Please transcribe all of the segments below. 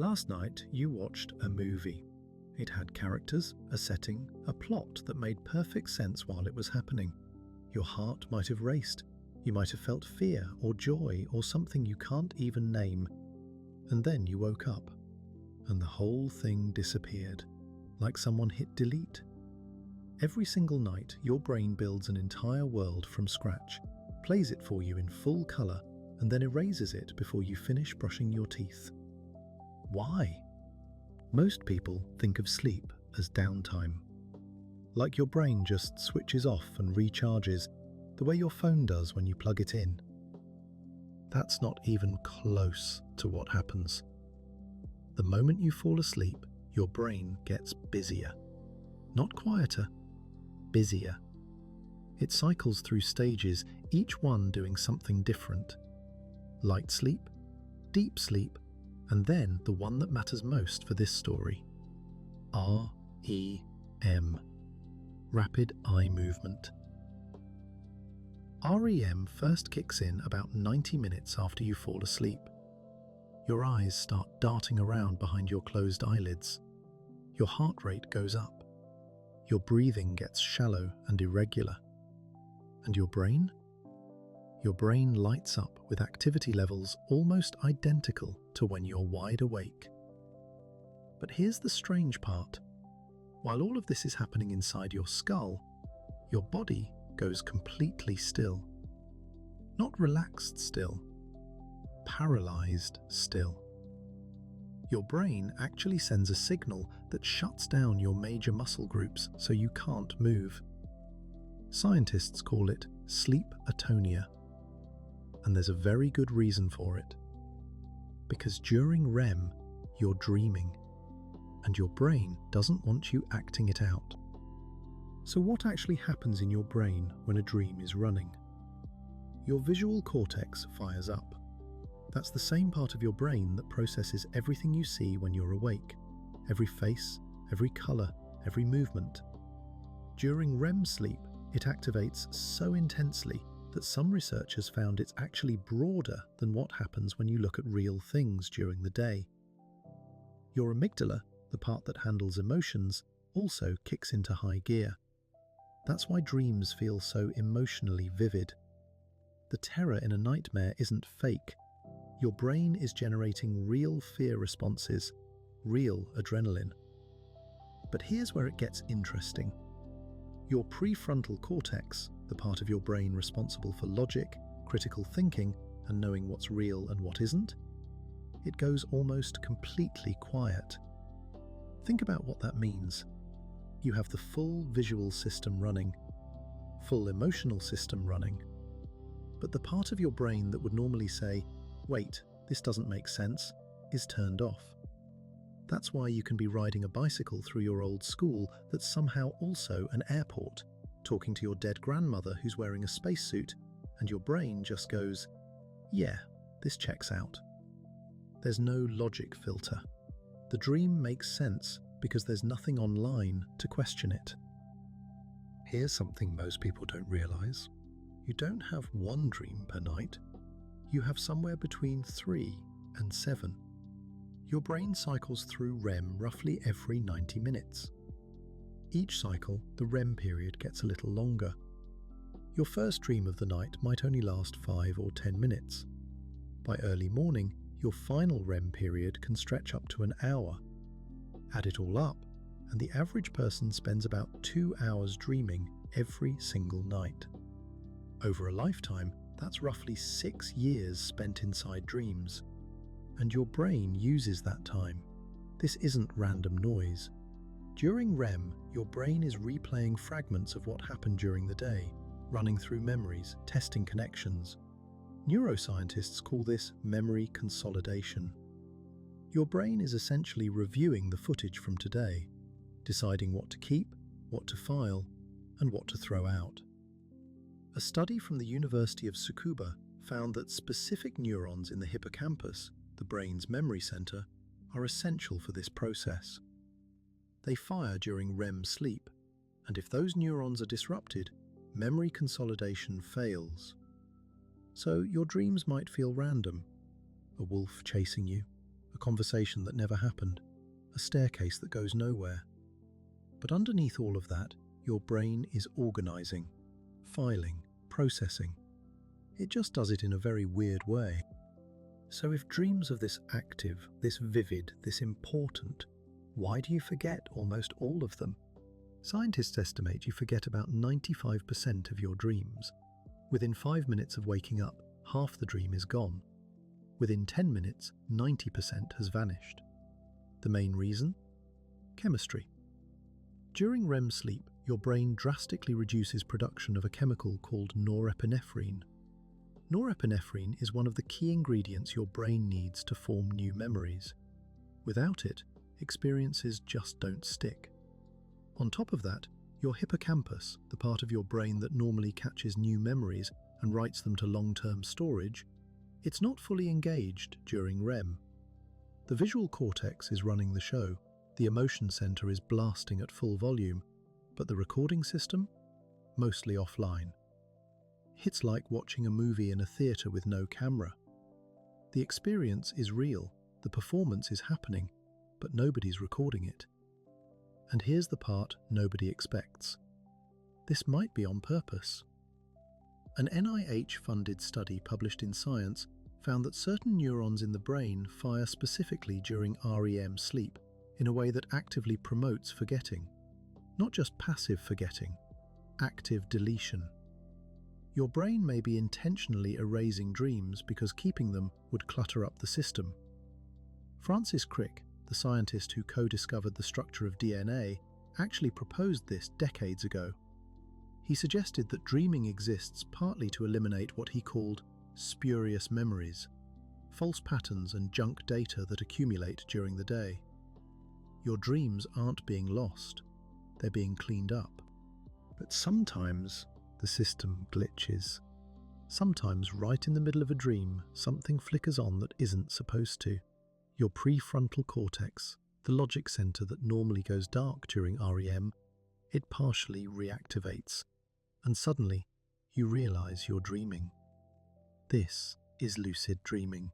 Last night, you watched a movie. It had characters, a setting, a plot that made perfect sense while it was happening. Your heart might have raced. You might have felt fear or joy or something you can't even name. And then you woke up, and the whole thing disappeared, like someone hit delete. Every single night, your brain builds an entire world from scratch, plays it for you in full color, and then erases it before you finish brushing your teeth. Why? Most people think of sleep as downtime. Like your brain just switches off and recharges, the way your phone does when you plug it in. That's not even close to what happens. The moment you fall asleep, your brain gets busier. Not quieter, busier. It cycles through stages, each one doing something different. Light sleep, deep sleep, and then the one that matters most for this story. REM. Rapid eye movement. REM first kicks in about 90 minutes after you fall asleep. Your eyes start darting around behind your closed eyelids. Your heart rate goes up. Your breathing gets shallow and irregular. And your brain? Your brain lights up with activity levels almost identical to when you're wide awake. But here's the strange part. While all of this is happening inside your skull, your body goes completely still. Not relaxed still, paralyzed still. Your brain actually sends a signal that shuts down your major muscle groups so you can't move. Scientists call it sleep atonia. And there's a very good reason for it. Because during REM, you're dreaming, and your brain doesn't want you acting it out. So what actually happens in your brain when a dream is running? Your visual cortex fires up. That's the same part of your brain that processes everything you see when you're awake. Every face, every color, every movement. During REM sleep, it activates so intensely that some researchers found it's actually broader than what happens when you look at real things during the day. Your amygdala, the part that handles emotions, also kicks into high gear. That's why dreams feel so emotionally vivid. The terror in a nightmare isn't fake. Your brain is generating real fear responses, real adrenaline. But here's where it gets interesting. Your prefrontal cortex, the part of your brain responsible for logic, critical thinking, and knowing what's real and what isn't, it goes almost completely quiet. Think about what that means. You have the full visual system running, full emotional system running, but the part of your brain that would normally say, "Wait, this doesn't make sense," is turned off. That's why you can be riding a bicycle through your old school that's somehow also an airport, talking to your dead grandmother who's wearing a spacesuit, and your brain just goes, "Yeah, this checks out." There's no logic filter. The dream makes sense because there's nothing online to question it. Here's something most people don't realize. You don't have one dream per night. You have somewhere between 3 and 7. Your brain cycles through REM roughly every 90 minutes. Each cycle, the REM period gets a little longer. Your first dream of the night might only last 5 or 10 minutes. By early morning, your final REM period can stretch up to an hour. Add it all up, and the average person spends about 2 hours dreaming every single night. Over a lifetime, that's roughly 6 years spent inside dreams. And your brain uses that time. This isn't random noise. During REM, your brain is replaying fragments of what happened during the day, running through memories, testing connections. Neuroscientists call this memory consolidation. Your brain is essentially reviewing the footage from today, deciding what to keep, what to file, and what to throw out. A study from the University of Tsukuba found that specific neurons in the hippocampus, the brain's memory center, are essential for this process. They fire during REM sleep, and if those neurons are disrupted, memory consolidation fails. So your dreams might feel random. A wolf chasing you, a conversation that never happened, a staircase that goes nowhere. But underneath all of that, your brain is organizing, filing, processing. It just does it in a very weird way. So if dreams are this active, this vivid, this important, why do you forget almost all of them? Scientists estimate you forget about 95% of your dreams. Within 5 minutes of waking up, half the dream is gone. Within 10 minutes, 90% has vanished. The main reason? Chemistry. During REM sleep, your brain drastically reduces production of a chemical called norepinephrine. Norepinephrine is one of the key ingredients your brain needs to form new memories. Without it, experiences just don't stick. On top of that, your hippocampus, the part of your brain that normally catches new memories and writes them to long-term storage, it's not fully engaged during REM. The visual cortex is running the show, the emotion center is blasting at full volume, but the recording system? Mostly offline. It's like watching a movie in a theater with no camera. The experience is real, the performance is happening, but nobody's recording it. And here's the part nobody expects. This might be on purpose. An NIH-funded study published in Science found that certain neurons in the brain fire specifically during REM sleep in a way that actively promotes forgetting. Not just passive forgetting, active deletion. Your brain may be intentionally erasing dreams because keeping them would clutter up the system. Francis Crick, the scientist who co-discovered the structure of DNA, actually proposed this decades ago. He suggested that dreaming exists partly to eliminate what he called spurious memories, false patterns and junk data that accumulate during the day. Your dreams aren't being lost, they're being cleaned up. But sometimes the system glitches. Sometimes right in the middle of a dream, something flickers on that isn't supposed to. Your prefrontal cortex, the logic center that normally goes dark during REM, it partially reactivates. And suddenly, you realize you're dreaming. This is lucid dreaming.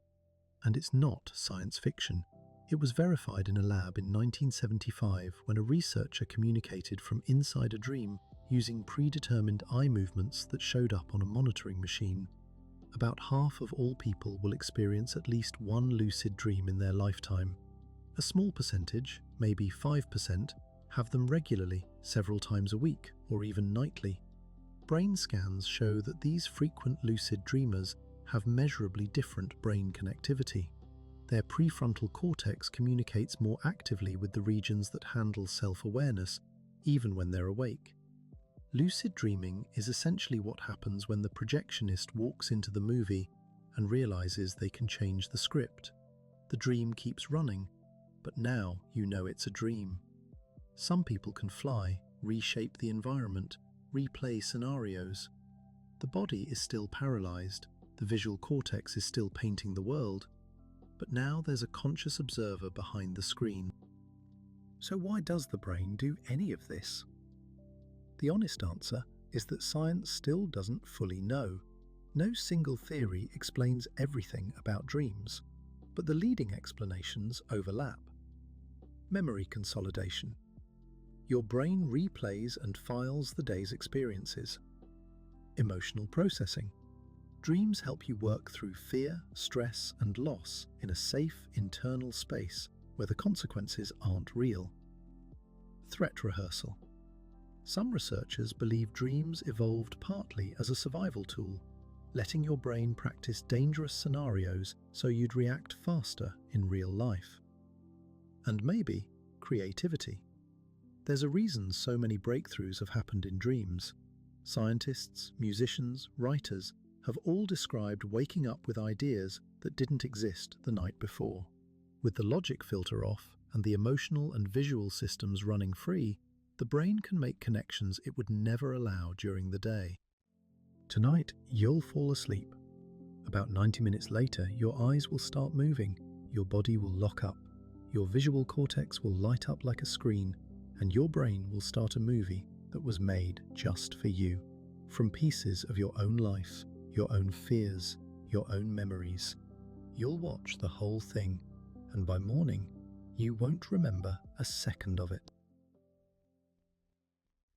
And it's not science fiction. It was verified in a lab in 1975 when a researcher communicated from inside a dream using predetermined eye movements that showed up on a monitoring machine. About half of all people will experience at least one lucid dream in their lifetime. A small percentage, maybe 5%, have them regularly, several times a week, or even nightly. Brain scans show that these frequent lucid dreamers have measurably different brain connectivity. Their prefrontal cortex communicates more actively with the regions that handle self-awareness, even when they're awake. Lucid dreaming is essentially what happens when the projectionist walks into the movie and realizes they can change the script. The dream keeps running, but now you know it's a dream. Some people can fly, reshape the environment, replay scenarios. The body is still paralyzed, the visual cortex is still painting the world, but now there's a conscious observer behind the screen. So why does the brain do any of this? The honest answer is that science still doesn't fully know. No single theory explains everything about dreams, but the leading explanations overlap. Memory consolidation. Your brain replays and files the day's experiences. Emotional processing. Dreams help you work through fear, stress, and loss in a safe internal space where the consequences aren't real. Threat rehearsal. Some researchers believe dreams evolved partly as a survival tool, letting your brain practice dangerous scenarios so you'd react faster in real life. And maybe creativity. There's a reason so many breakthroughs have happened in dreams. Scientists, musicians, writers have all described waking up with ideas that didn't exist the night before. With the logic filter off and the emotional and visual systems running free, the brain can make connections it would never allow during the day. Tonight, you'll fall asleep. About 90 minutes later, your eyes will start moving, your body will lock up, your visual cortex will light up like a screen, and your brain will start a movie that was made just for you, from pieces of your own life, your own fears, your own memories. You'll watch the whole thing, and by morning, you won't remember a second of it.